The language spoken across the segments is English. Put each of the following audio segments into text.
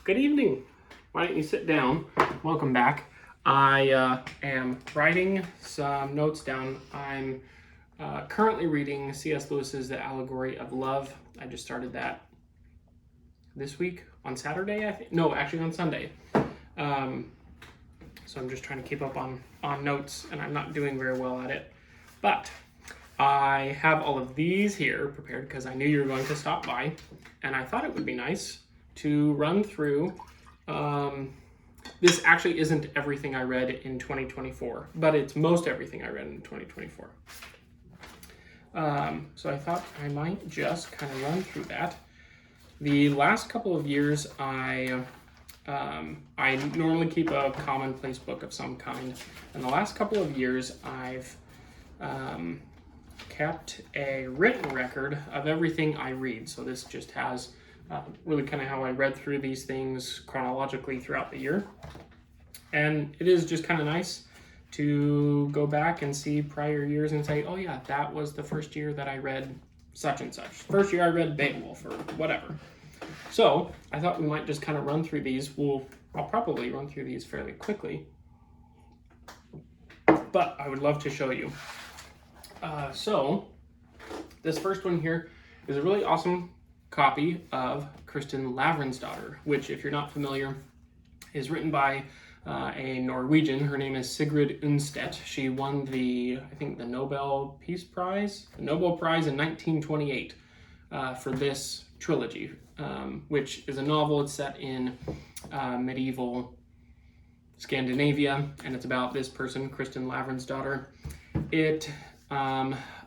Good evening. Why don't you sit down? Welcome back. I am writing some notes down. I'm currently reading C.S. Lewis's The Allegory of Love. I just started that this week on Saturday, I think. No, actually on Sunday. So I'm just trying to keep up on notes, and I'm not doing very well at it. But I have all of these here prepared because I knew you were going to stop by, and I thought it would be nice to run through. This actually isn't everything I read in 2024, but it's most everything I read in 2024. So I thought I might just kind of run through that. The last couple of years, I normally keep a commonplace book of some kind, and the last couple of years I've kept a written record of everything I read. So this just has really kind of how I read through these things chronologically throughout the year. And it is just kind of nice to go back and see prior years and say, oh yeah, that was the first year that I read such and such. First year I read Beowulf or whatever. So I thought we might just kind of run through these. I'll probably run through these fairly quickly, but I would love to show you. So this first one here is a really awesome copy of Kristin Lavransdatter, which, if you're not familiar, is written by a Norwegian. Her name is Sigrid Undset. She won the Nobel Peace Prize, the Nobel Prize in 1928 for this trilogy, which is a novel. It's set in medieval Scandinavia, and it's about this person, Kristin Lavransdatter. It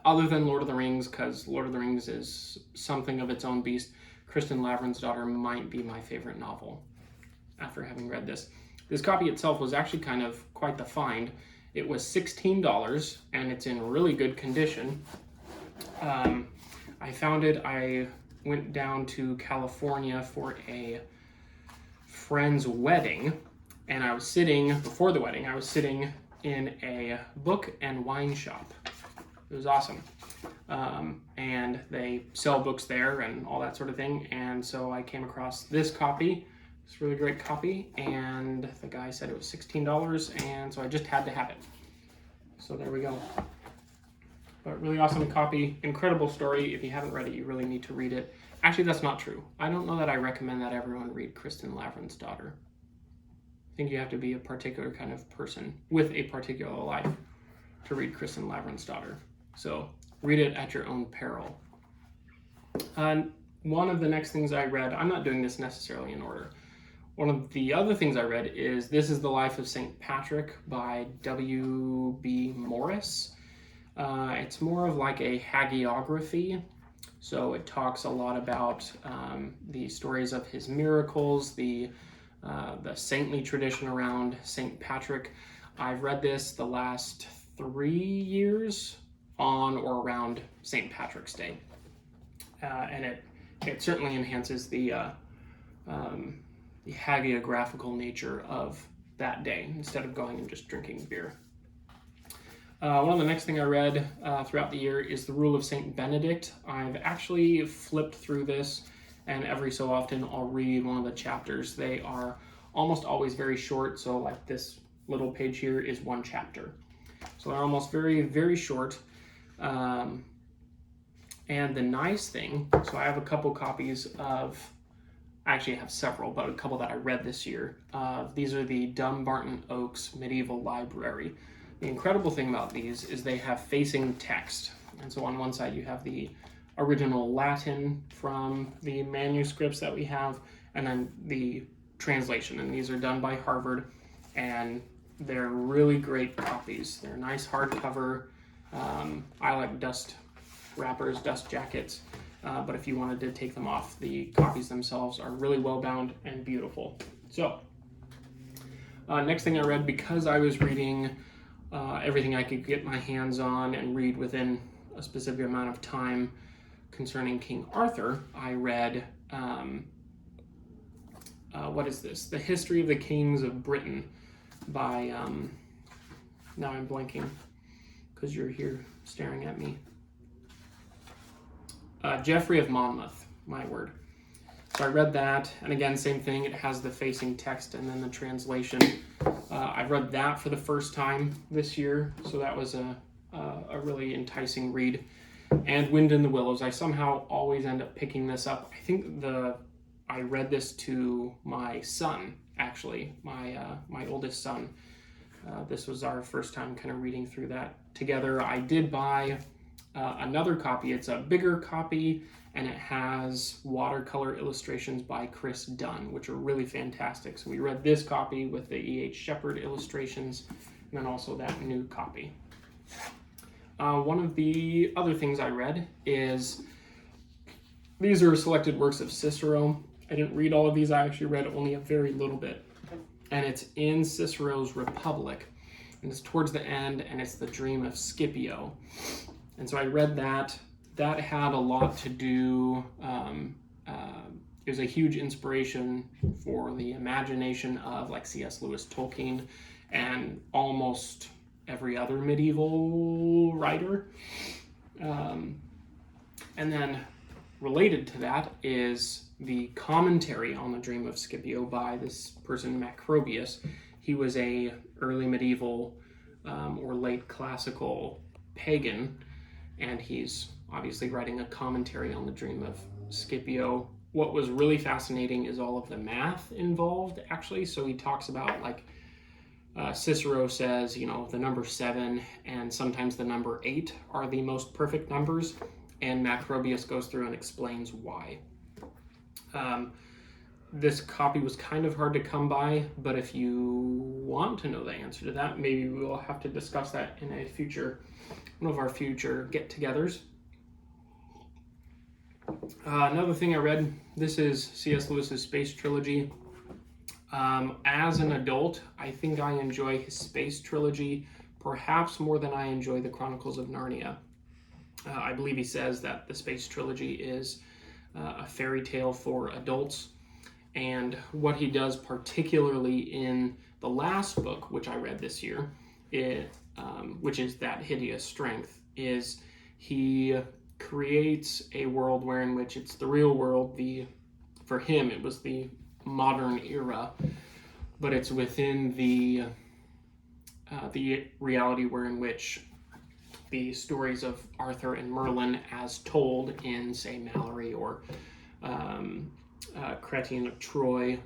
other than Lord of the Rings, because Lord of the Rings is something of its own beast, Kristin Lavransdatter might be my favorite novel after having read this. This copy itself was actually kind of quite the find. It was $16, and it's in really good condition. I found it, I went down to California for a friend's wedding, and before the wedding, I was sitting in a book and wine shop. It was awesome. And they sell books there and all that sort of thing. And so I came across this copy, this really great copy, and the guy said it was $16, and so I just had to have it. So there we go. But really awesome copy, incredible story. If you haven't read it, you really need to read it. Actually, that's not true. I don't know that I recommend that everyone read Kristin Lavransdatter. I think you have to be a particular kind of person with a particular life to read Kristin Lavransdatter. So read it at your own peril. One of the next things I read, I'm not doing this necessarily in order. One of the other things I read is This is the Life of St. Patrick by W.B. Morris. It's more of like a hagiography. So it talks a lot about the stories of his miracles, the saintly tradition around St. Patrick. I've read this the last 3 years on or around St. Patrick's Day. And it certainly enhances the hagiographical nature of that day instead of going and just drinking beer. One of the next thing I read throughout the year is The Rule of St. Benedict. I've actually flipped through this, and every so often I'll read one of the chapters. They are almost always very short, so like this little page here is one chapter. So they're almost very, very short. And the nice thing, so I have a couple copies of, actually I have several, but a couple that I read this year. These are the Dumbarton Oaks Medieval Library. The incredible thing about these is they have facing text. And so on one side you have the original Latin from the manuscripts that we have, and then the translation. And these are done by Harvard, and they're really great copies. They're nice hardcover. I like dust wrappers, dust jackets, but if you wanted to take them off, the copies themselves are really well bound and beautiful. So, next thing I read, because I was reading everything I could get my hands on and read within a specific amount of time concerning King Arthur, I read, what is this? The History of the Kings of Britain by, now I'm blanking because you're here staring at me. Geoffrey of Monmouth, my word. So I read that, and again, same thing. It has the facing text and then the translation. I read that for the first time this year, so that was a really enticing read. And Wind in the Willows. I somehow always end up picking this up. I think I read this to my son, actually, my oldest son. This was our first time kind of reading through that together. I did buy another copy. It's a bigger copy, and it has watercolor illustrations by Chris Dunn, which are really fantastic. So we read this copy with the E.H. Shepard illustrations, and then also that new copy. One of the other things I read is, these are selected works of Cicero. I didn't read all of these. I actually read only a very little bit. And it's in Cicero's Republic. And it's towards the end, and it's the Dream of Scipio. And so I read that. That had a lot to do, it was a huge inspiration for the imagination of like C.S. Lewis, Tolkien, and almost every other medieval writer. And then related to that is the commentary on the Dream of Scipio by this person, Macrobius. He was a early medieval or late classical pagan, and he's obviously writing a commentary on the Dream of Scipio. What was really fascinating is all of the math involved, actually. So he talks about, like, Cicero says, the number 7 and sometimes the number 8 are the most perfect numbers, and Macrobius goes through and explains why. This copy was kind of hard to come by, but if you want to know the answer to that, maybe we'll have to discuss that in one of our future get-togethers. Another thing I read, this is C.S. Lewis's Space Trilogy. As an adult, I think I enjoy his Space Trilogy perhaps more than I enjoy the Chronicles of Narnia. I believe he says that the Space Trilogy is a fairy tale for adults, and what he does particularly in the last book, which I read this year, which is That Hideous Strength, is he creates a world in which it's the real world. For him, it was the modern era, but it's within the reality in which the stories of Arthur and Merlin, as told in, say, Malory or Chrétien of Troyes,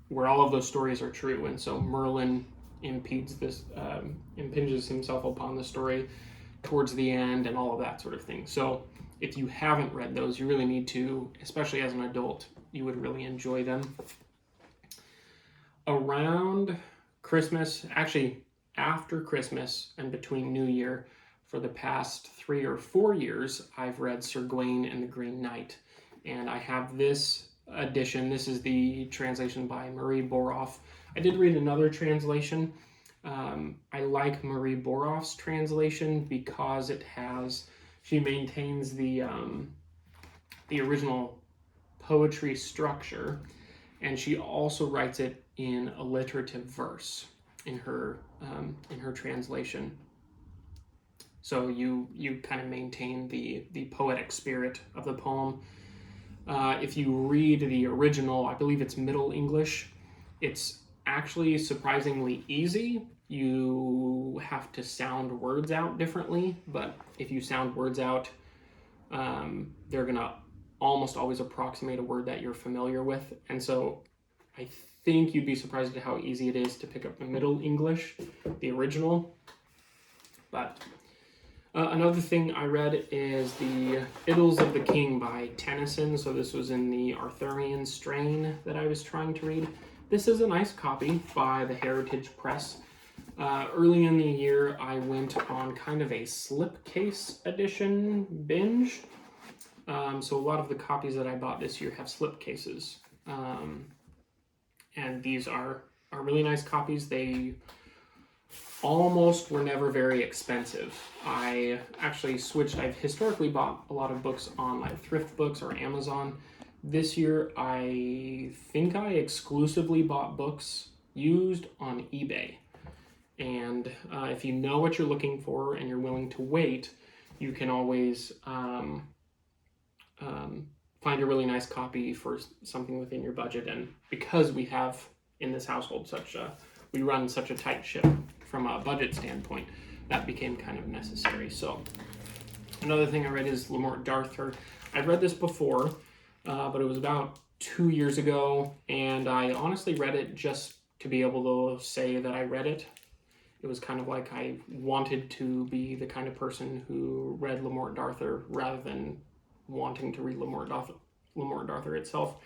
where all of those stories are true. And so Merlin impinges himself upon the story towards the end and all of that sort of thing. So if you haven't read those, you really need to, especially as an adult. You would really enjoy them. Around Christmas, actually after Christmas and between New Year, for the past 3 or 4 years, I've read Sir Gawain and the Green Knight. And I have this edition. This is the translation by Marie Boroff. I did read another translation. I like Marie Boroff's translation because she maintains the original poetry structure, and she also writes it in alliterative verse in her translation. So you kind of maintain the poetic spirit of the poem. If you read the original, I believe it's Middle English, it's actually surprisingly easy. You have to sound words out differently, but if you sound words out, they're going to almost always approximate a word that you're familiar with. And so I think you'd be surprised at how easy it is to pick up the Middle English, the original. But another thing I read is the Idylls of the King by Tennyson. So this was in the Arthurian strain that I was trying to read. This is a nice copy by the Heritage Press. Early in the year, I went on kind of a slipcase edition binge. So a lot of the copies that I bought this year have slipcases. And these are really nice copies. They almost were never very expensive. I actually switched. I've historically bought a lot of books on like thrift books or Amazon. This year, I think I exclusively bought books used on eBay. And if you know what you're looking for and you're willing to wait, you can always find a really nice copy for something within your budget. And because we have in this household we run such a tight ship from a budget standpoint, that became kind of necessary. So another thing I read is Morte d'Arthur. I've read this before, but it was about 2 years ago, and I honestly read it just to be able to say that I read it. It was kind of like I wanted to be the kind of person who read Morte d'Arthur rather than wanting to read Morte d'Arthur itself.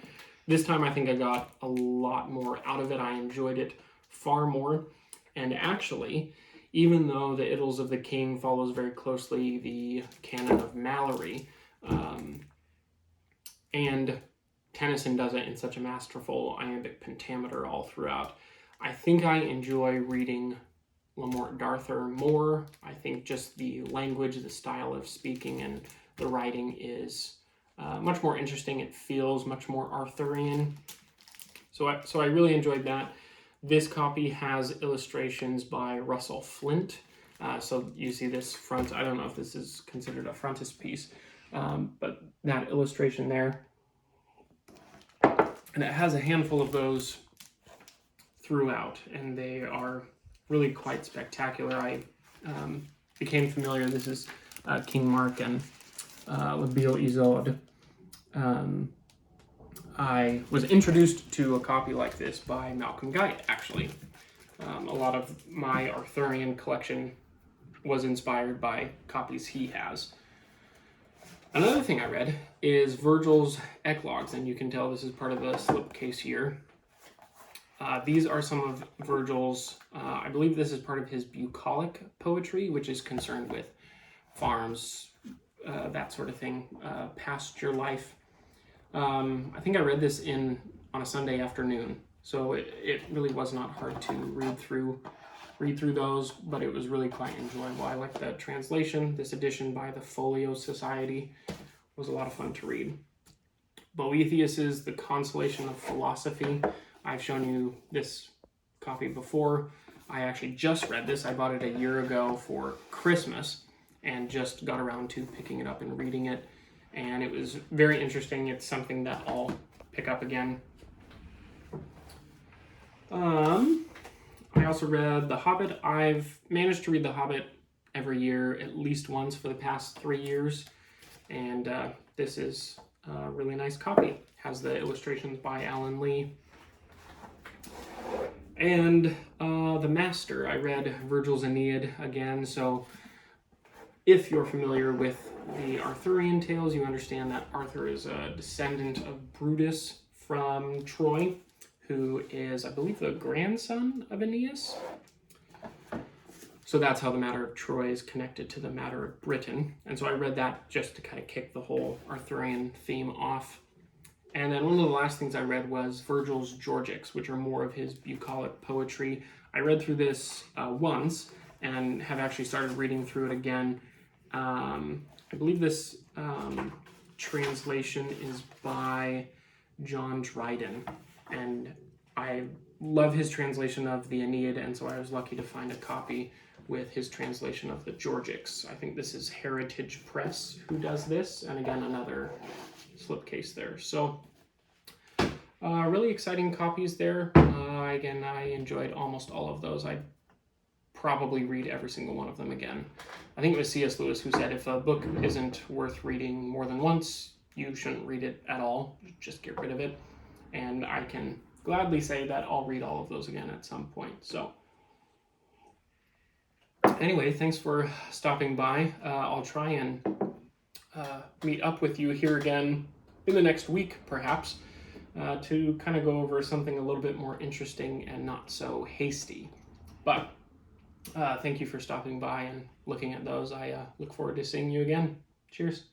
This time I think I got a lot more out of it. I enjoyed it far more. And actually, even though the Idylls of the King follows very closely the canon of Malory, and Tennyson does it in such a masterful iambic pentameter all throughout, I think I enjoy reading Morte d'Arthur more. I think just the language, the style of speaking, and the writing is much more interesting. It feels much more Arthurian. So I really enjoyed that. This copy has illustrations by Russell Flint. So you see this front, I don't know if this is considered a frontispiece, but that illustration there. And it has a handful of those throughout, and they are really quite spectacular. I became familiar, this is King Mark and La Belle Isolde. I was introduced to a copy like this by Malcolm Guite, actually. A lot of my Arthurian collection was inspired by copies he has. Another thing I read is Virgil's Eclogues, and you can tell this is part of the slipcase here. These are some of Virgil's, I believe this is part of his bucolic poetry, which is concerned with farms, that sort of thing, pasture life. I think I read this on a Sunday afternoon, so it really was not hard to read through those, but it was really quite enjoyable. I like the translation. This edition by the Folio Society was a lot of fun to read. Boethius's The Consolation of Philosophy. I've shown you this copy before. I actually just read this. I bought it a year ago for Christmas and just got around to picking it up and reading it. And it was very interesting. It's something that I'll pick up again. I also read The Hobbit. I've managed to read The Hobbit every year at least once for the past 3 years. And this is a really nice copy. Has the illustrations by Alan Lee. And The Master. I read Virgil's Aeneid again. So if you're familiar with the Arthurian tales, you understand that Arthur is a descendant of Brutus from Troy, who is, I believe, the grandson of Aeneas. So that's how the matter of Troy is connected to the matter of Britain. And so I read that just to kind of kick the whole Arthurian theme off. And then one of the last things I read was Virgil's Georgics, which are more of his bucolic poetry. I read through this once and have actually started reading through it again. I believe this translation is by John Dryden, and I love his translation of the Aeneid, and so I was lucky to find a copy with his translation of the Georgics. I think this is Heritage Press who does this, and again, another slipcase there. So, really exciting copies there. Again, I enjoyed almost all of those. I'd probably read every single one of them again. I think it was C.S. Lewis who said if a book isn't worth reading more than once, you shouldn't read it at all. Just get rid of it. And I can gladly say that I'll read all of those again at some point. So anyway, thanks for stopping by. I'll try and meet up with you here again in the next week, perhaps, to kind of go over something a little bit more interesting and not so hasty. But thank you for stopping by and looking at those. I look forward to seeing you again. Cheers.